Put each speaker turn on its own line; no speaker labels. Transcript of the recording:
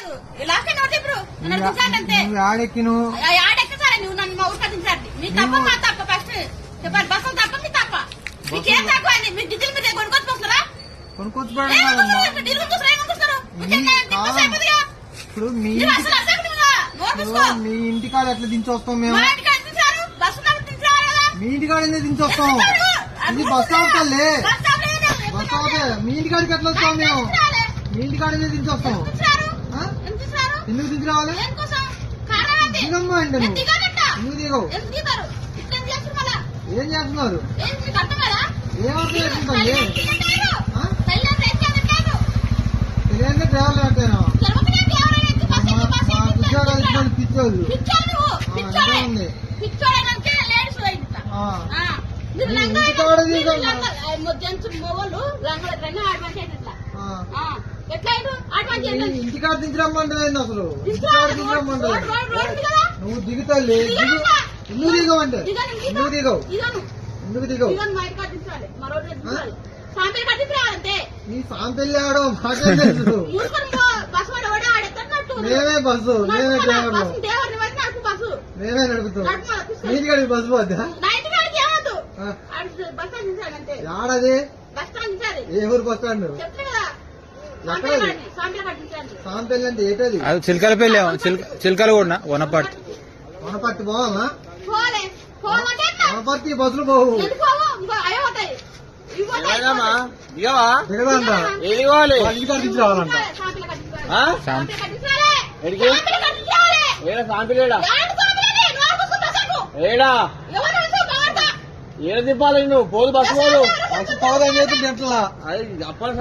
లేదు లాస్ట్ ఇప్పుడు అంతే
ఆడెక్కి
ఆడెక్కసారి నువ్వు నన్ను మా ఊరు కట్టించాలి మీకు తప్ప మా తప్ప ఫస్ట్ చెప్పండి బస్సులు తప్ప మీ తప్ప మీకేం తక్కువ అండి మీరు డీజిల్ మీద కొనుక్కొచ్చుకొస్తారా
ఇప్పుడు మీ ఇంటికాడ ఎట్లా దించొస్తాం మేము మీ ఇంటికాడ ఎందుకు దించొస్తాం ఇది బస్ స్టాప్ కల్లే బస్ స్టాప్ మీ ఇంటికాడికి ఎట్లా వస్తాం మేము మీ ఇంటికాడ ఎందుకు దించొస్తాం ఎందుకు దించి రావాలి దిగమ్మా అండి నువ్వు ఎందుకు దిగవు ఏం చేస్తున్నారు ఏమర్థం చేసుకుంటాండి తెలియదు డ్రైవర్లు అంటేనా మా ఉద్యోగాలు ఇచ్చిన పిచ్చోళ్ళు ఉంది ఇంటికాడ దించరమ్మంటే అసలు ఇంటికాడ దించరమ్మంటే నువ్వు దిగుతాలి ఎందుకు దిగవంటే ఎందుకు దిగవు ఎందుకు దిగవు నీ సాంపెల్లి ఆడో మాకేం తెలుసు మేమే బస్సు మేమే డ్రైవర్లు మేమే నడుపుతాం నీటికాడికి బస్సు పోద్దా ఆడది ఏ ఊరు బస్ స్టాండ్ ఎక్కడది సాంపెల్లి అంటే ఏంటది
చిలకలపల్లి చిలకలు కూడా వనపర్తి
వనపర్తి పోవాలా వనపర్తి బస్సులు పోవు దిగదంట ఇంటికాడ దించి రావాలంట
ఏడ తిప్పాలి నువ్వు పోదు బస్సు పోదు
బస్సు పోదని చెప్పి గంటలా
అది అప్పటి